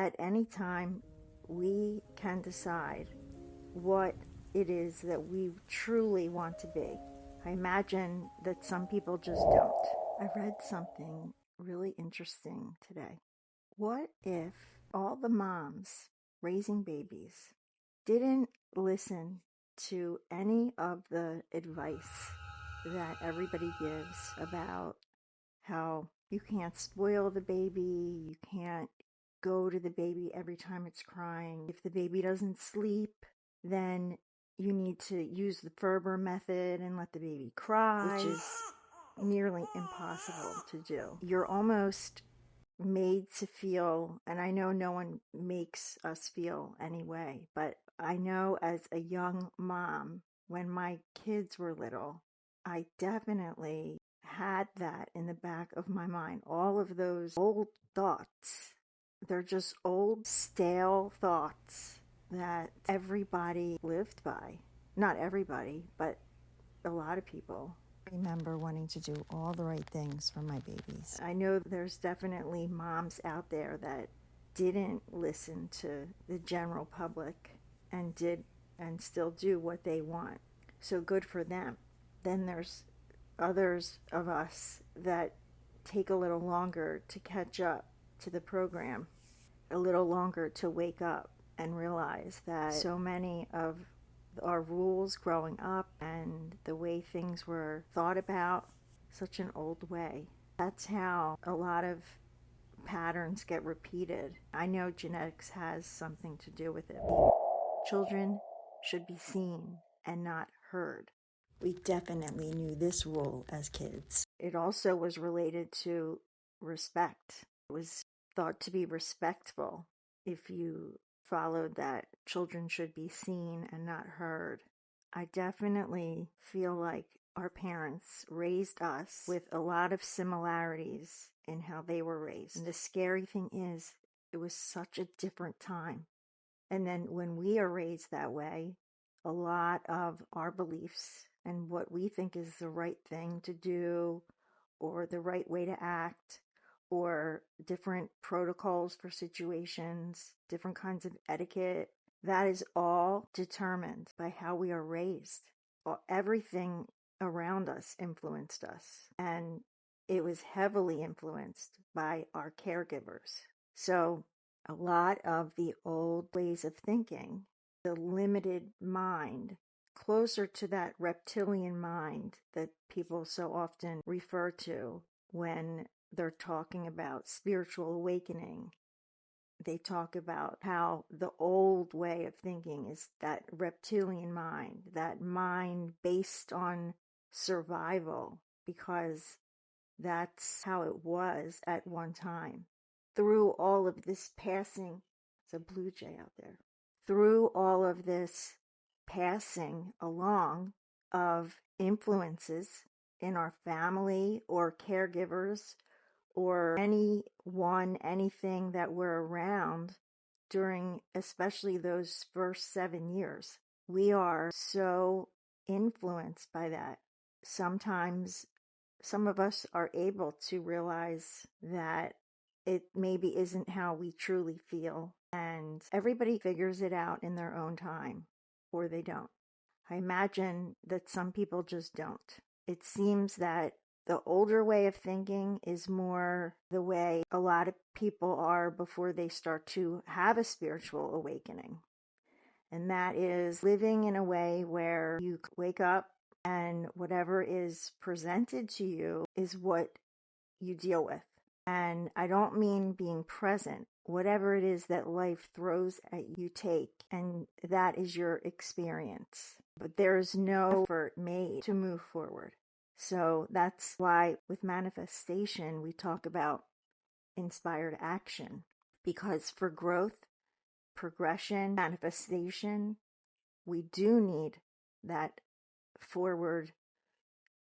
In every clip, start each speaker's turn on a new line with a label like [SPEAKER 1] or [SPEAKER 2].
[SPEAKER 1] At any time, we can decide what it is that we truly want to be. I imagine that some people just don't. I read something really interesting today. What if all the moms raising babies didn't listen to any of the advice that everybody gives about how you can't spoil the baby, you can't go to the baby every time it's crying. If the baby doesn't sleep, then you need to use the Ferber method and let the baby cry, which is nearly impossible to do. You're almost made to feel, and I know no one makes us feel anyway, but I know as a young mom, when my kids were little, I definitely had that in the back of my mind. All of those old thoughts, they're just old, stale thoughts that everybody lived by. Not everybody, but a lot of people. I remember wanting to do all the right things for my babies. I know there's definitely moms out there that didn't listen to the general public and did and still do what they want. So good for them. Then there's others of us that take a little longer to catch up to the program, a little longer to wake up and realize that so many of our rules growing up and the way things were thought about, such an old way. That's how a lot of patterns get repeated. I know genetics has something to do with it. Children should be seen and not heard. We definitely knew this rule as kids. It also was related to respect. It was thought to be respectful if you followed that children should be seen and not heard. I definitely feel like our parents raised us with a lot of similarities in how they were raised. And the scary thing is, it was such a different time. And then when we are raised that way, a lot of our beliefs and what we think is the right thing to do or the right way to act or different protocols for situations, different kinds of etiquette, that is all determined by how we are raised. Everything around us influenced us, and it was heavily influenced by our caregivers. So a lot of the old ways of thinking, the limited mind, closer to that reptilian mind that people so often refer to when they're talking about spiritual awakening. They talk about how the old way of thinking is that reptilian mind, that mind based on survival, because that's how it was at one time. Through all of this passing, it's a blue jay out there, through all of this passing along of influences in our family or caregivers or anyone, anything that we're around during especially those first 7 years. We are so influenced by that. Sometimes some of us are able to realize that it maybe isn't how we truly feel, and everybody figures it out in their own time, or they don't. I imagine that some people just don't. It seems that the older way of thinking is more the way a lot of people are before they start to have a spiritual awakening. And that is living in a way where you wake up and whatever is presented to you is what you deal with. And I don't mean being present. Whatever it is that life throws at you, take, and that is your experience. But there's no effort made to move forward. So that's why with manifestation, we talk about inspired action. Because for growth, progression, manifestation, we do need that forward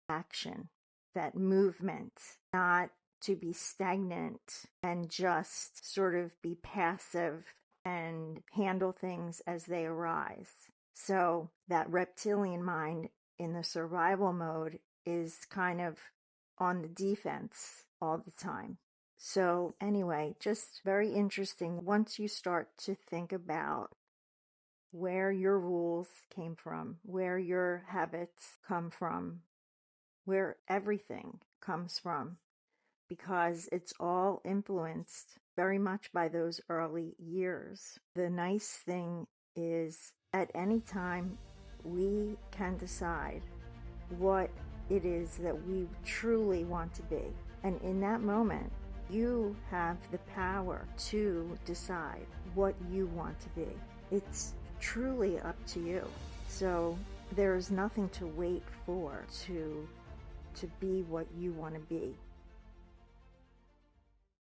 [SPEAKER 1] action, that movement, not to be stagnant and just sort of be passive and handle things as they arise. So that reptilian mind in the survival mode is kind of on the defense all the time. So anyway, just very interesting. Once you start to think about where your rules came from, where your habits come from, where everything comes from, because it's all influenced very much by those early years. The nice thing is at any time we can decide what it is that we truly want to be. And in that moment, you have the power to decide what you want to be. It's truly up to you. So there is nothing to wait for to be what you want to be.